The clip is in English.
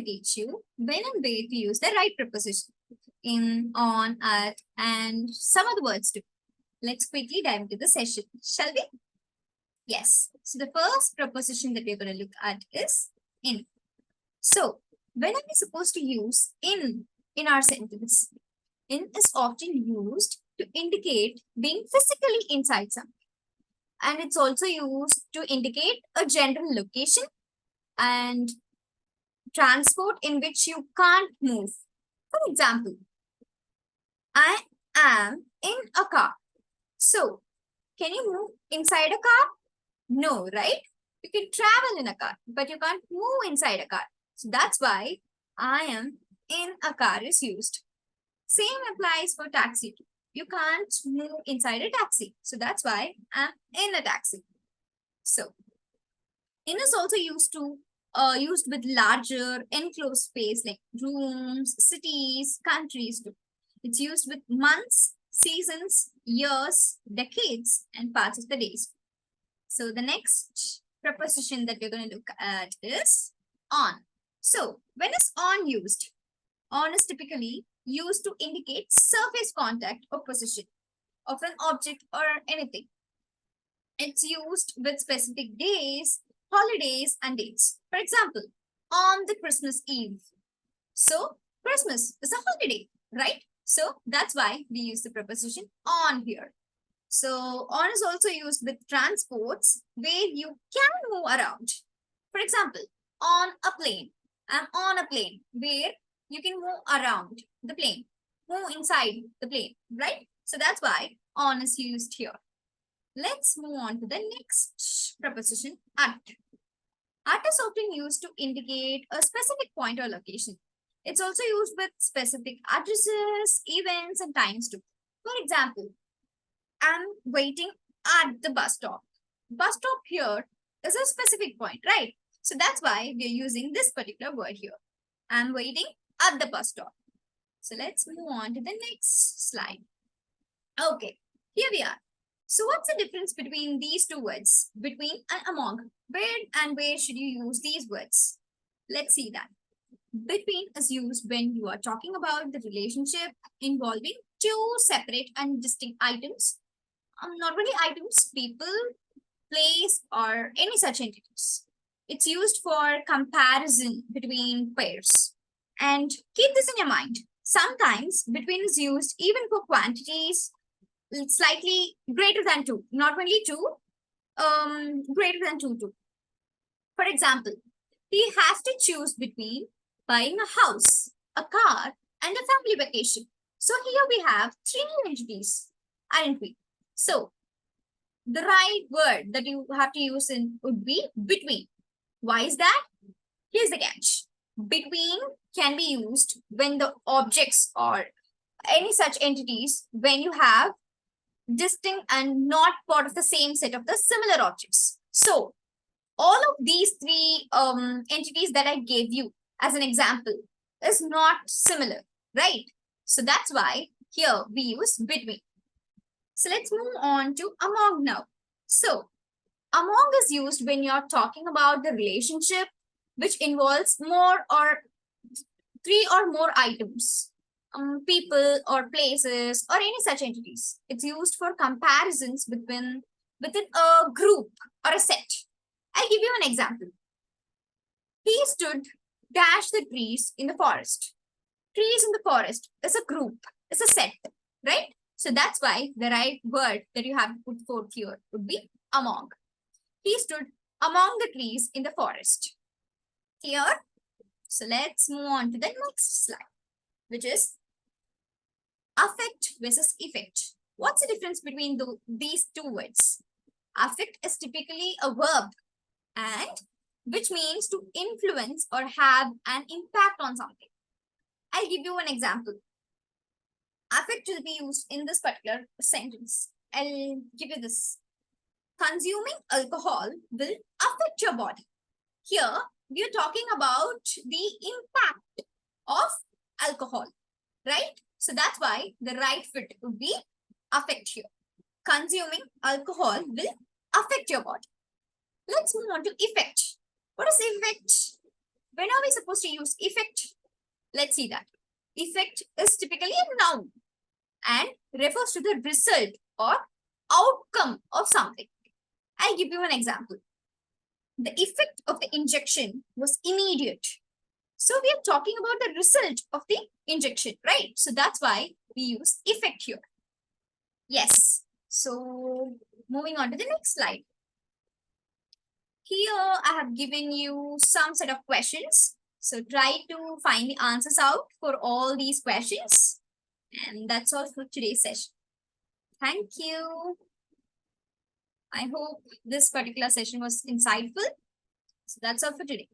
teach you when and where to use the right preposition in, on, at, and some other words too. Let's quickly dive into the session, shall we? Yes. So the first preposition that we're going to look at is in. So when are we supposed to use in our sentence? In is often used to indicate being physically inside something. And it's also used to indicate a general location and transport in which you can't move. For example, I am in a car. So, can you move inside a car? No, right? You can travel in a car, but you can't move inside a car. So that's why I am in a car is used. Same applies for taxi. You can't move inside a taxi. So that's why I'm in a taxi. So, in is also used with larger enclosed space like rooms, cities, countries too. It's used with months, seasons, years, decades, and parts of the days. So the next preposition that we're going to look at is on. So when is on used? On is typically used to indicate surface contact or position of an object or anything. It's used with specific days, holidays, and dates. For example, on the Christmas Eve. So Christmas is a holiday, right? So that's why we use the preposition on here. So on is also used with transports where you can move around. For example, on a plane. I'm on a plane where you can move around the plane, move inside the plane, right? So that's why on is used here. Let's move on to the next preposition, at. At is often used to indicate a specific point or location. It's also used with specific addresses, events, and times too. For example, I'm waiting at the bus stop. Bus stop here is a specific point, right? So that's why we're using this particular word here. I'm waiting at the bus stop. So let's move on to the next slide. Okay, here we are. So what's the difference between these two words, between and among? Where and where should you use these words? Let's see that. Between is used when you are talking about the relationship involving two separate and distinct items. Not really items, people, place, or any such entities. It's used for comparison between pairs. And keep this in your mind. Sometimes between is used even for quantities slightly greater than 2, not only 2, greater than 2 too. For example, he has to choose between buying a house, a car, and a family vacation. So here we have 3 entities, aren't we? So the right word that you have to use in would be between. Why is that? Here's the catch. Between can be used when the objects or any such entities, when you have distinct and not part of the same set of the similar objects. So all of these 3 entities that I gave you as an example is not similar, right? So that's why here we use between. So let's move on to among now. So among is used when you're talking about the relationship which involves more or 3 or more items. People or places or any such entities. It's used for comparisons within a group or a set. I'll give you an example. He stood dash the trees in the forest. Trees in the forest is a group, is a set, right? So that's why the right word that you have to put forth here would be among. He stood among the trees in the forest. Clear? So let's move on to the next slide, which is affect versus effect. What's the difference between these two words? Affect is typically a verb and which means to influence or have an impact on something. I'll give you an example. Affect will be used in this particular sentence. I'll give you this. Consuming alcohol will affect your body. Here, we are talking about the impact of alcohol, right? So that's why the right fit would be affect here. Consuming alcohol will affect your body. Let's move on to effect. What is effect? When are we supposed to use effect? Let's see that. Effect is typically a noun and refers to the result or outcome of something. I'll give you an example. The effect of the injection was immediate. So we are talking about the result of the injection, right? So that's why we use effect here. Yes. So moving on to the next slide. Here I have given you some set of questions. So try to find the answers out for all these questions. And that's all for today's session. Thank you. I hope this particular session was insightful. So that's all for today.